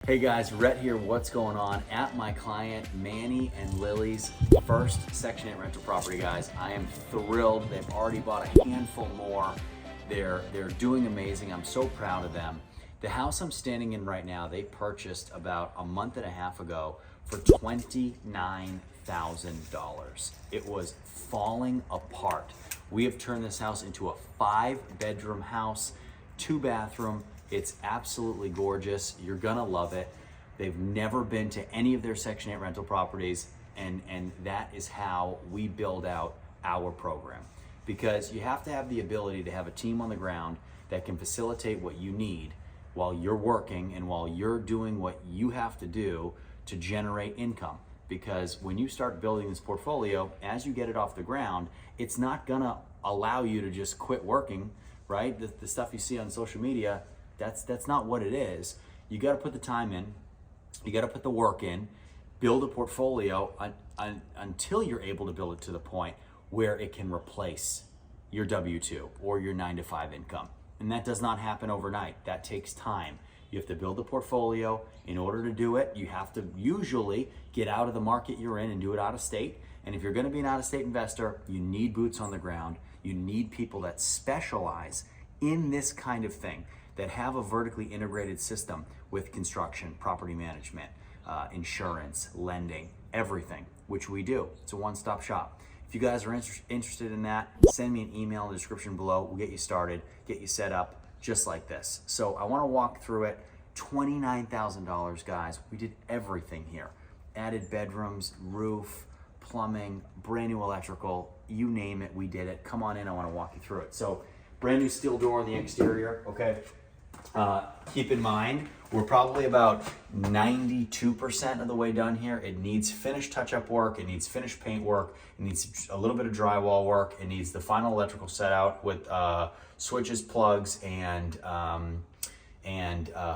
Hey guys, Rhett here. What's going on? At my client Manny and Lily's first Section 8 rental property, guys. I am thrilled. They've already bought a handful more. They're doing amazing. I'm so proud of them. The house I'm standing in right now, they purchased about a month and a half ago for $29,000. It was falling apart. We have turned this house into a 5-bedroom house, 2-bathroom. It's absolutely gorgeous. You're gonna love it. They've never been to any of their Section 8 rental properties, and that is how we build out our program. Because you have to have the ability to have a team on the ground that can facilitate what you need while you're working and while you're doing what you have to do to generate income. Because when you start building this portfolio, as you get it off the ground, it's not gonna allow you to just quit working, right? The stuff you see on social media, that's not what it is. You got to put the time in, you got to put the work in, build a portfolio until you're able to build it to the point where it can replace your W-2 or your 9-to-5 income. And that does not happen overnight. That takes time. You have to build a portfolio. In order to do it, you have to usually get out of the market you're in and do it out of state. And if you're going to be an out-of-state investor, you need boots on the ground. You need people that specialize in this kind of thing, that have a vertically integrated system with construction, property management, insurance, lending, everything, which we do. It's a one-stop shop. If you guys are interested in that, send me an email in the description below. We'll get you started, get you set up just like this. So I wanna walk through it. $29,000, guys. We did everything here. Added bedrooms, roof, plumbing, brand new electrical, you name it, we did it. Come on in, I wanna walk you through it. So brand new steel door on the exterior, okay? Keep in mind, we're probably about 92% of the way done here. It needs finished touch-up work, it needs finished paint work, it needs a little bit of drywall work, it needs the final electrical set out with switches, plugs, and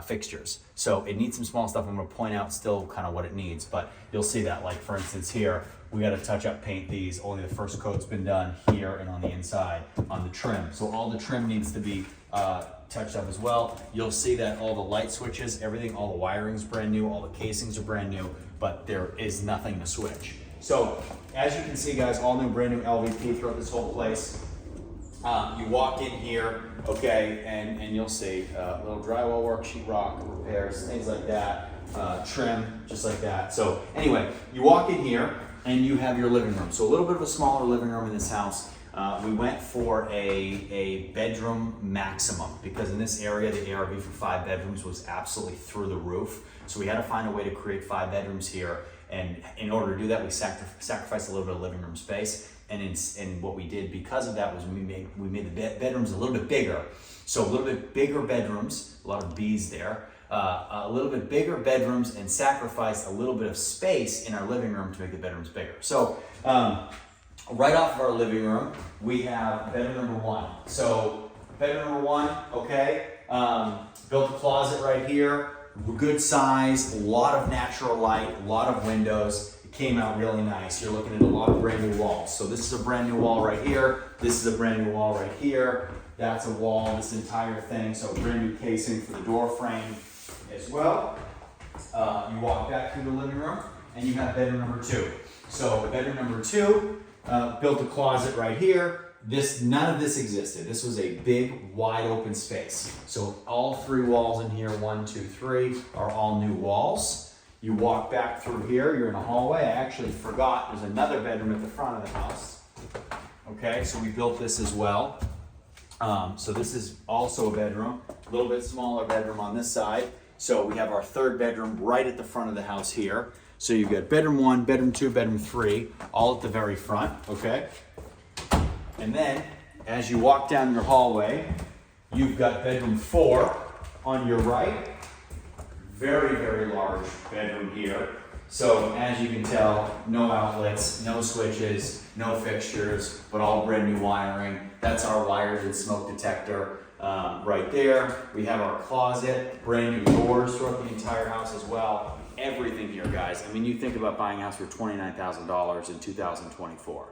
fixtures. So it needs some small stuff. I'm gonna point out still kind of what it needs, but you'll see that, like for instance here, we got to touch up paint these. Only the first coat's been done here and on the inside on the trim. So all the trim needs to be touched up as well. You'll see that all the light switches, everything, all the wiring's brand new, all the casings are brand new, but there is nothing to switch. So as you can see, guys, all new, brand new LVP throughout this whole place. You walk in here, okay, and you'll see little drywall work, sheetrock repairs, things like that, trim, just like that. So anyway, you walk in here and you have your living room. So a little bit of a smaller living room in this house. We went for a bedroom maximum because in this area, the ARV for 5 bedrooms was absolutely through the roof. So we had to find a way to create 5 bedrooms here. And in order to do that, we sacrificed a little bit of living room space. And what we did because of that was we made the bedrooms a little bit bigger. So a little bit bigger bedrooms, a lot of B's there. A little bit bigger bedrooms and sacrificed a little bit of space in our living room to make the bedrooms bigger. So right off of our living room, we have bedroom number 1. So bedroom number 1, okay, built a closet right here, good size, a lot of natural light, a lot of windows. It came out really nice. You're looking at a lot of brand new walls. So this is a brand new wall right here. This is a brand new wall right here. That's a wall, this entire thing. So brand new casing for the door frame as well. You walk back through the living room and you have bedroom number 2. So bedroom number 2, built a closet right here. None of this existed. This was a big, wide open space. So all 3 walls in here, 1, 2, 3, are all new walls. You walk back through here, you're in a hallway. I actually forgot there's another bedroom at the front of the house. Okay, so we built this as well. So this is also a bedroom, a little bit smaller bedroom on this side. So we have our 3rd bedroom right at the front of the house here. So you've got bedroom 1, bedroom 2, bedroom 3, all at the very front, okay? And then as you walk down your hallway, you've got bedroom 4 on your right. Very, very large bedroom here. So as you can tell, no outlets, no switches, no fixtures, but all brand new wiring. That's our wired and smoke detector right there. We have our closet, brand new doors throughout the entire house as well. Everything here, guys. I mean, you think about buying a house for $29,000 in 2024.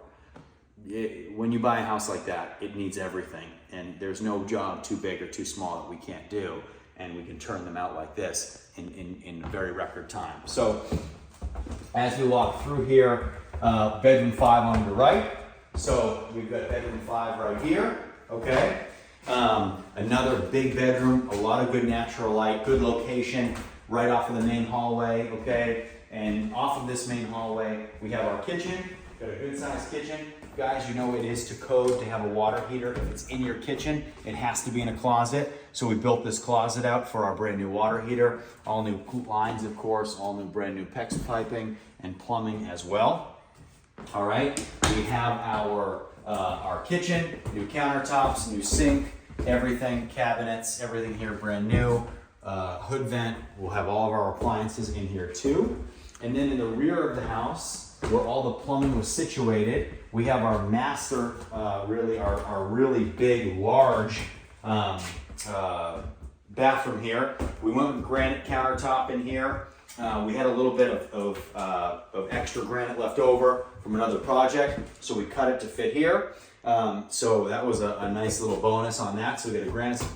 When you buy a house like that, it needs everything. And there's no job too big or too small that we can't do. and we can turn them out like this in a very record time. So as we walk through here, bedroom 5 on your right. So we've got bedroom 5 right here, okay? Another big bedroom, a lot of good natural light, good location, right off of the main hallway, okay? And off of this main hallway, we have our kitchen, got a good sized kitchen. Guys, you know it is to code to have a water heater. If it's in your kitchen, it has to be in a closet. So we built this closet out for our brand new water heater. All new lines, of course, all new brand new PEX piping and plumbing as well. All right, we have our kitchen, new countertops, new sink, everything, cabinets, everything here brand new. Hood vent, we'll have all of our appliances in here too. And then in the rear of the house, where all the plumbing was situated, we have our master, really our really big, large bathroom here. We went with granite countertop in here. We had a little bit of extra granite left over from another project, so we cut it to fit here. So that was a nice little bonus on that. So we got a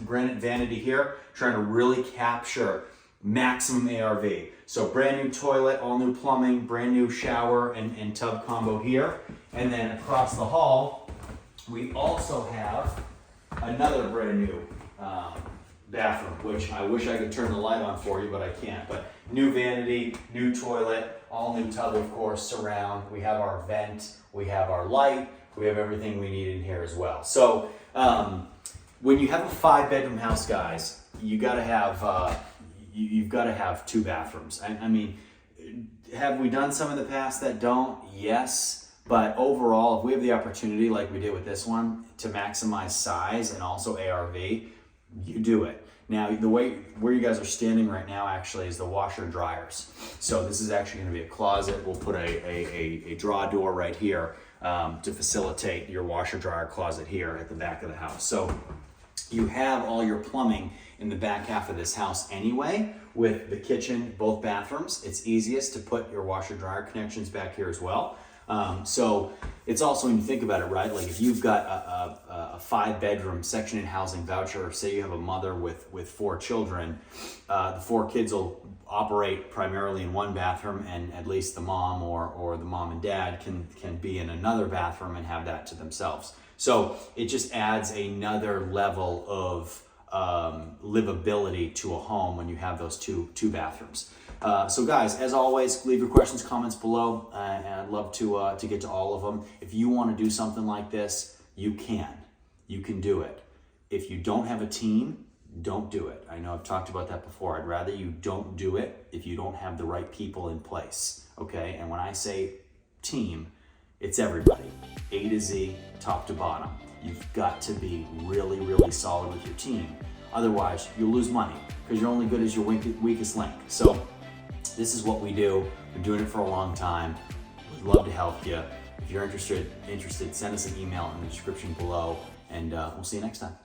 granite vanity here, trying to really capture maximum ARV. So brand new toilet, all new plumbing, brand new shower and tub combo here. And then across the hall, we also have another brand new bathroom, which I wish I could turn the light on for you, but I can't. But new vanity, new toilet, all new tub, of course, surround. We have our vent, we have our light, we have everything we need in here as well. So when you have a 5-bedroom house, guys, you gotta have you've got to have 2 bathrooms. I mean, have we done some in the past that don't? Yes, but overall, if we have the opportunity, like we did with this one, to maximize size and also ARV, you do it. Now, the way where you guys are standing right now actually is the washer and dryers. So this is actually going to be a closet. We'll put a draw door right here to facilitate your washer dryer closet here at the back of the house. So you have all your plumbing in the back half of this house anyway, with the kitchen, both bathrooms. It's easiest to put your washer dryer connections back here as well. So it's also, when you think about it, right, like if you've got a 5-bedroom section in housing voucher, or say you have a mother with 4 children, the 4 kids will operate primarily in one bathroom, and at least the mom or the mom and dad can be in another bathroom and have that to themselves. So it just adds another level of livability to a home when you have those two bathrooms. So guys, as always, leave your questions, comments below, and I'd love to get to all of them. If you want to do something like this, you can do it. If you don't have a team, don't do it. I know I've talked about that before. I'd rather you don't do it if you don't have the right people in place, okay? And when I say team, it's everybody, A to Z, top to bottom. You've got to be really, really solid with your team. Otherwise, you'll lose money because you're only good as your weakest link. So this is what we do. We're doing it for a long time. We'd love to help you. If you're interested, send us an email in the description below, and we'll see you next time.